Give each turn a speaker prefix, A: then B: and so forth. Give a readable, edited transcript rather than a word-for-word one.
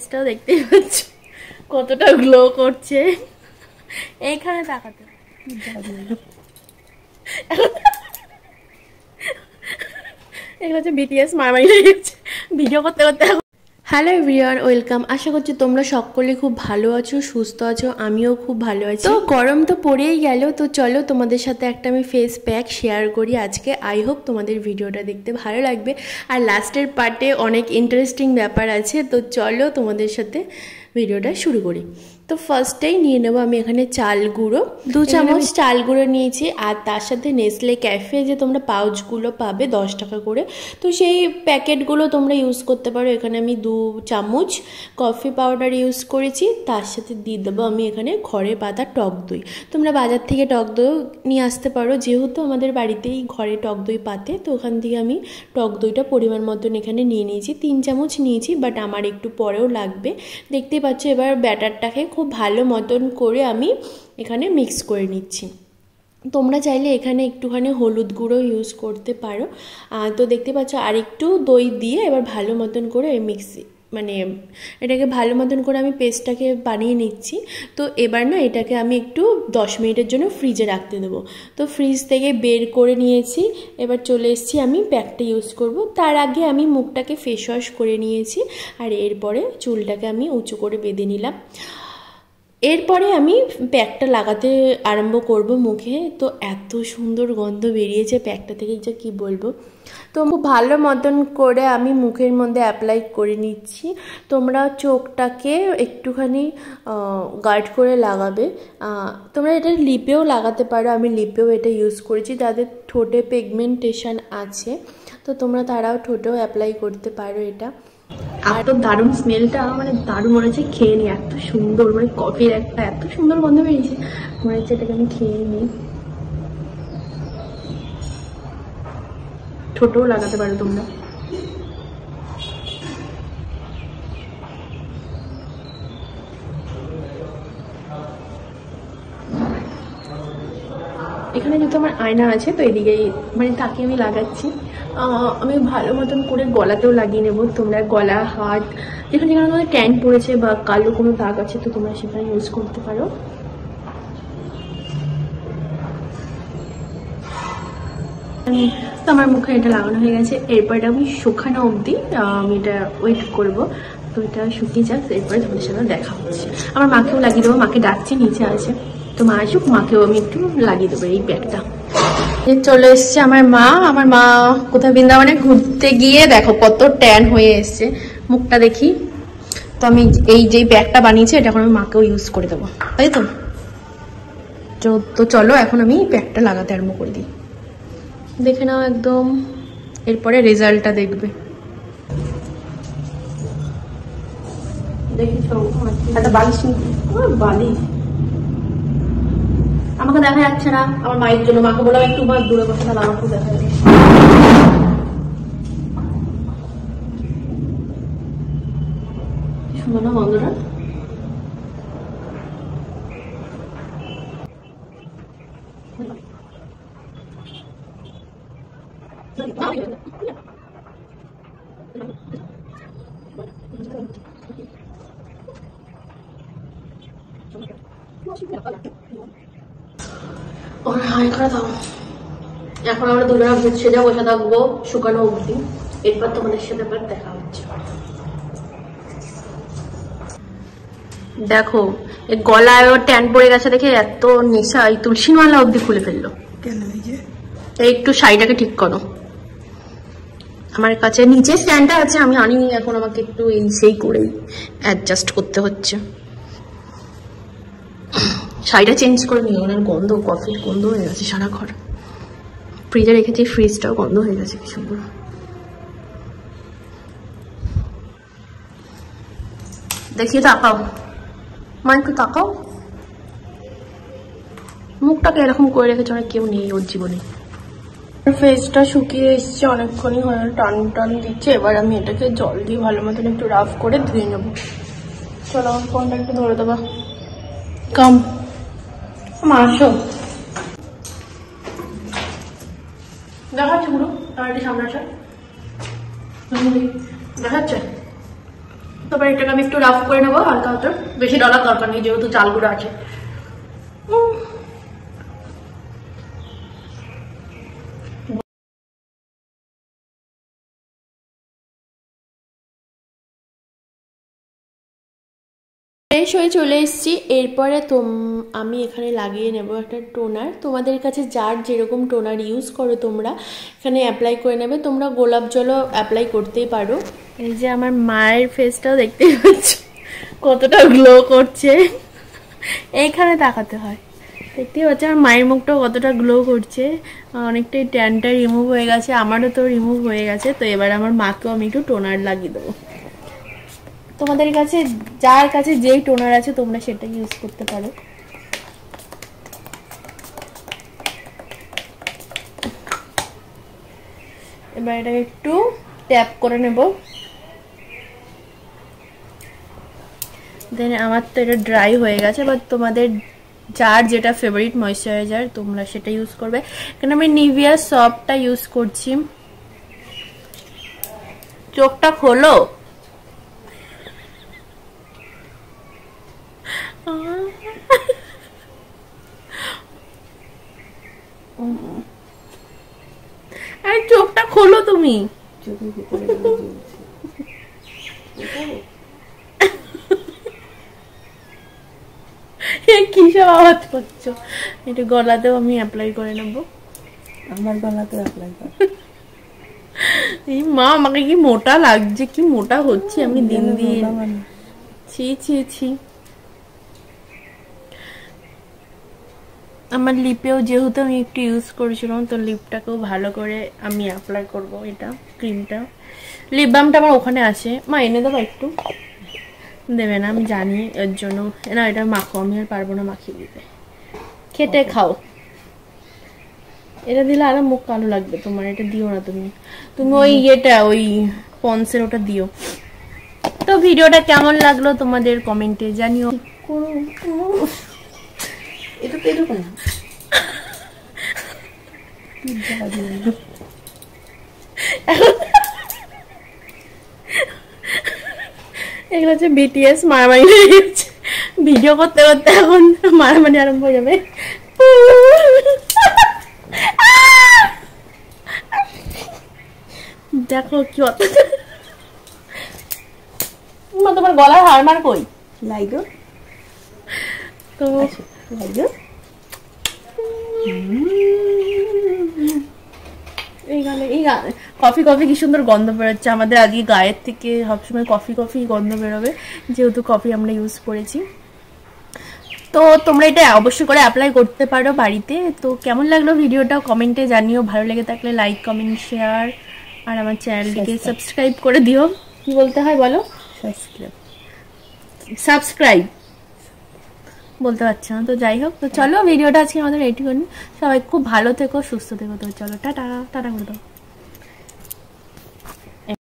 A: এটাও দেখতেই পাচ্ছ কতটা গ্লো করছে। এইখানে তাকাতে এগুলো হচ্ছে বিটিএস মারামারি হয়ে গেছে ভিডিও করতে করতে। Hello everyone, welcome. আশা করছি তোমরা সকলে খুব ভালো আছো, সুস্থ আছো। আমিও খুব ভালো আছি। তো গরম তো পড়েই গেল, তো চলো তোমাদের সাথে একটা আমি ফেস প্যাক শেয়ার করি আজকে। আই হোপ তোমাদের ভিডিওটা দেখতে ভালো লাগবে, আর লাস্টের পার্টে অনেক ইন্টারেস্টিং ব্যাপার আছে। তো চলো তোমাদের সাথে ভিডিওটা শুরু করি। তো ফার্স্টেই নিয়ে নেবো আমি এখানে চাল গুঁড়ো, 2 চামচ চাল গুঁড়ো নিয়েছি। আর তার সাথে নেসলে ক্যাফে যে তোমরা পাউচগুলো পাবে 10 টাকা করে, তো সেই প্যাকেটগুলো তোমরা ইউজ করতে পারো। এখানে আমি 2 চামচ কফি পাউডার ইউজ করেছি। তার সাথে দিয়ে দেবো আমি এখানে ঘরে পাতা টক দই। তোমরা বাজার থেকে টক দই নিয়ে আসতে পারো, যেহেতু আমাদের বাড়িতেই ঘরে টক দই পাতে, তো ওখান থেকে আমি টক দইটা পরিমাণ মতন এখানে নিয়ে নিয়েছি। 3 চামচ নিয়েছি, বাট আমার একটু পরেও লাগবে। দেখতেই পাচ্ছ। এবার ব্যাটারটাকে খুব ভালো মতন করে আমি এখানে মিক্স করে নিচ্ছি। তোমরা চাইলে এখানে একটুখানি হলুদ গুঁড়ো ইউজ করতে পারো। তো দেখতে পাচ্ছ আর একটু দই দিয়ে এবার ভালো মতন করে এটাকে ভালো মতন করে আমি পেস্টটাকে বানিয়ে নিচ্ছি। তো এবার না এটাকে আমি একটু 10 মিনিটের জন্য ফ্রিজে রাখতে দেবো। তো ফ্রিজ থেকে বের করে নিয়েছি। এবার চলে এসেছি আমি প্যাকটা ইউজ করব। তার আগে আমি মুখটাকে ফেস ওয়াশ করে নিয়েছি, আর এরপরে চুলটাকে আমি উঁচু করে বেঁধে নিলাম। এরপরে আমি প্যাকটা লাগাতে আরম্ভ করব মুখে। তো এত সুন্দর গন্ধ বেরিয়েছে প্যাকটা থেকে, যা কি বলবো। তো খুব ভালো মতন করে আমি মুখের মধ্যে অ্যাপ্লাই করে নিচ্ছি। তোমরা চোখটাকে একটুখানি গার্ড করে লাগাবে। তোমরা এটা লিপেও লাগাতে পারো, আমি লিপেও এটা ইউজ করেছি। যাদের ঠোঁটে পিগমেন্টেশন আছে তো তোমরা তারাও ঠোঁটেও অ্যাপ্লাই করতে পারো এটা। আর তো দারুণ স্মেলটা, মানে দারুণ মনে হচ্ছে খেয়ে নিই। এত সুন্দর, মানে কফির একটা এত সুন্দর গন্ধ বেরিয়েছে, মনে হচ্ছে এটাকে আমি খেয়ে নিই। ঠোঁটেও লাগাতে পারো তোমরা। এখানে যেহেতু আমার আয়না আছে, তো এদিকেই মানে তাকে আমি লাগাচ্ছি। আমি ভালো মতন করে গলাতেও লাগিয়ে নেব। তোমরা গলা, হাত, যেখানে যেখানে তোমাদের ট্যান পড়েছে বা কালো কোনো দাগ আছে, তো তোমরা সেখানে ইউজ করতে পারো। তো আমার মুখে এটা লাগানো হয়ে গেছে। এরপর এটা আমি শুকানো অবধি আমি এটা ওয়েট করবো। তো এটা শুকিয়ে যাক, এরপরে তোমাদের সাথে দেখা হচ্ছে। আমার মাকেও লাগিয়ে দেবো, মাকে ডাকছে, নিচে আছে। তো মা আসুক, মাকেও আমি একটু লাগিয়ে দেবো এই প্যাকটা। চলে এসছে আমার মা কোথায় বৃন্দাবনে ঘুরতে গিয়ে দেখো কত ট্যান হয়ে এসছে। মুখটা দেখি। তো আমি এই যে প্যাকটা বানিয়েছি এটা এখন আমি মাকেও ইউজ করে দেবো, তাই তো। তো চলো এখন আমি প্যাকটা লাগাতে আরম্ভ করে দিই। দেখে নাও একদম, এরপরে রেজাল্টটা দেখবে। দেখেছো একটা বালিশ, বালিশ আমাকে দেখা যাচ্ছে না আমার মায়ের জন্য। মাকে বললাম একটু দূরে বসে, তাহলে আমাকে দেখা যাচ্ছে। সুন্দর না গন্ধটা? এখন আমরা দুজনে সেজা বসে থাকবো শুকানো অবধি। এরপর তোমাদের সাথে আবার দেখা হচ্ছে। দেখো এই গলায় ট্যান পড়ে গেছে দেখে এত নেশা, এই তুলসী মালা অবধি খুলে ফেললো। একটু শাড়িটাকে ঠিক করো। আমার কাছে নিচে স্ট্যান্ডটা আছে, আমি আনিনি এখন, আমাকে একটু এই সেই করেই অ্যাডজাস্ট করতে হচ্ছে। শাড়িটা চেঞ্জ করে নিও, ওনার গন্ধ, কফির গন্ধ হয়ে গেছে সারা ঘর। ফ্রিজে রেখেছি, ফ্রিজটাও গন্ধ হয়ে গেছে কি সুন্দর। দেখি তাকাও মা, একটু তাকাও। মুখটাকে এরকম করে রেখেছে, অনেক কেউ নেই ওর জীবনে। ফেসটা শুকিয়ে এসছে, অনেকক্ষণই হয়ে টান টান দিচ্ছে। এবার আমি এটাকে জল দিয়ে ভালো মতন একটু রাফ করে ধুয়ে নেবো। চলো আমার ফোনটা একটু ধরে দেবা। কাম মা আসো, দেখাচ্ছে পুরো। আর সামনে আসা দেখাচ্ছে। তারপর এটাকে আমি একটু রাফ করে নেবো হালকা হালকা, বেশি ডলার দরকার নেই যেহেতু চালগুলো আছে। ফ্রেশ হয়ে চলে এসেছি। এরপরে আমি এখানে লাগিয়ে নেব একটা টোনার। তোমাদের কাছে যার যেরকম টোনার ইউজ করো তোমরা এখানে অ্যাপ্লাই করে নেবে। তোমরা গোলাপ জলও অ্যাপ্লাই করতেই পারো। এই যে আমার মায়ের ফেসটাও দেখতেই পাচ্ছ কতটা গ্লো করছে, এইখানে তাকাতে হয়। দেখতেই পাচ্ছ আমার মায়ের মুখটাও কতটা গ্লো করছে, অনেকটাই ট্যানটা রিমুভ হয়ে গেছে, আমারও তো রিমুভ হয়ে গেছে। তো এবার আমার মাকেও আমি একটু টোনার লাগিয়ে দেবো। তোমাদের কাছে যার কাছে যেই টোনার আছে তোমরা সেটা ইউজ করতে পারো। এবার এটাকে একটু ট্যাপ করে নেব। দেন আমার তো এটা ড্রাই হয়ে গেছে, বাট তোমাদের যার যেটা ফেভারিট ময়শ্চারাইজার তোমরা সেটা ইউজ করবে। এখানে আমি নিভিয়া সফটটা ইউজ করছি। চোখটা খোলো। আরে চোখটা খোলো তুমি। কিসব আওয়াজ করছো? এটা গলাতেও আমি অ্যাপ্লাই করে নেবো।
B: আমার গলাতেও অ্যাপ্লাই কর।
A: এই মা আমাকে কি মোটা লাগছে, কি মোটা হচ্ছে আমি দিন দিন। ছি ছি ছি। আমার লিপেও যেহেতু আমি একটু ইউজ করেছিলাম তো লিপটাকেও ভালো করে আমি অ্যাপ্লাই করব। এটা ক্রিমটা, লিপ বামটা আমার ওখানে আছে। মা এনে দেবো একটু? দেবে না আমি জানি, এর জন্য না এটা মাখো, আমি আর পারবো না মাখিয়ে দিতে। খেটে খাও। এটা দিলে আরো মুখ কালো লাগবে তোমার, এটা দিও না তুমি। তুমি ওই ইয়েটা ওই পন্সের ওটা দিও। তো ভিডিওটা কেমন লাগলো তোমাদের কমেন্টে জানিও।
B: এটা তো এরকম না।
A: এগুলো হচ্ছে বিটিএস মারামারি হয়ে গেছে। ভিডিও করতে করতে এখন মারামারি আরম্ভ হয়ে যাবে। দেখো কি তোমার গলার হারমার কই
B: লাইগো
A: তো
B: লাইগো।
A: এই কফি কফি কি সুন্দর গন্ধ বেরোচ্ছে আমাদের। আজকে গায়ের থেকে সবসময় কফি কফি গন্ধ বেরোবে যেহেতু কফি আমরা ইউজ করেছি। তো তোমরা এটা অবশ্যই করে অ্যাপ্লাই করতে পারো বাড়িতে। তো কেমন লাগলো ভিডিওটা কমেন্টে জানিও। ভালো লেগে থাকলে লাইক কমেন্ট শেয়ার আর আমার চ্যানেলটিকে সাবস্ক্রাইব করে দিও। কি বলতে হয় বলো? সাবস্ক্রাইব বলতে পারছি না, তো যাই হোক। তো চলো ভিডিওটা আজকে আমাদের এইটুকুনি। সবাই খুব ভালো থেকো, সুস্থ থেকো। তো চলো টাটা টাটা করে দাও।